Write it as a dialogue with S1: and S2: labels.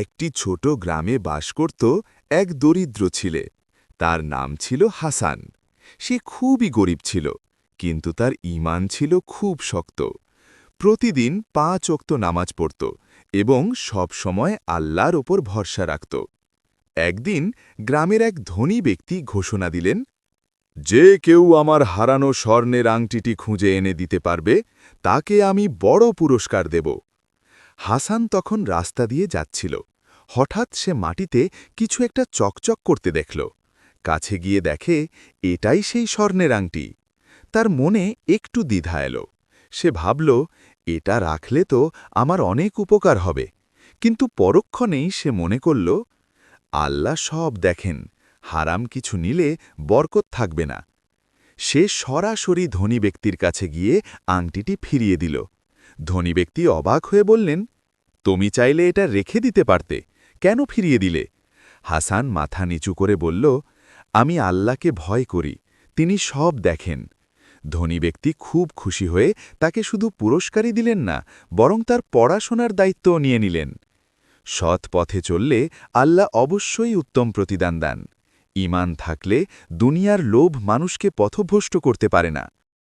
S1: একটি ছোট গ্রামে বাস করত এক দরিদ্র ছেলে। তার নাম ছিল হাসান। সে খুবই গরিব ছিল, কিন্তু তার ঈমান ছিল খুব শক্ত। প্রতিদিন ৫ ওয়াক্ত নামাজ পড়ত এবং সব সময় আল্লাহর ওপর ভরসা রাখত। একদিন গ্রামের এক ধনী ব্যক্তি ঘোষণা দিলেন, যে কেউ আমার হারানো স্বর্ণের আংটিটি খুঁজে এনে দিতে পারবে, তাকে আমি বড় পুরস্কার দেব। হাসান তখন রাস্তা দিয়ে যাচ্ছিল। হঠাৎ সে মাটিতে কিছু একটা চকচক করতে দেখল। কাছে গিয়ে দেখে এটাই সেই স্বর্ণের আংটি। তার মনে একটু দ্বিধা এলো। সে ভাবল, এটা রাখলে তো আমার অনেক উপকার হবে। কিন্তু পরক্ষণেই সে মনে করল, আল্লাহ সব দেখেন, হারাম কিছু নিলে বরকত থাকবে না। সে সরাসরি ধনী ব্যক্তির কাছে গিয়ে আংটিটি ফিরিয়ে দিল। ধনী ব্যক্তি অবাক হয়ে বললেন, তুমি চাইলে এটা রেখে দিতে পারতে, কেন ফিরিয়ে দিলে? হাসান মাথা নিচু করে বলল, আমি আল্লাহকে ভয় করি, তিনি সব দেখেন। ধনী ব্যক্তি খুব খুশি হয়ে তাকে শুধু পুরস্কারই দিলেন না, বরং তার পড়াশোনার দায়িত্বও নিয়ে নিলেন। সৎ পথে চললে আল্লাহ অবশ্যই উত্তম প্রতিদান দেন। ঈমান থাকলে দুনিয়ার লোভ মানুষকে পথভ্রষ্ট করতে পারে না।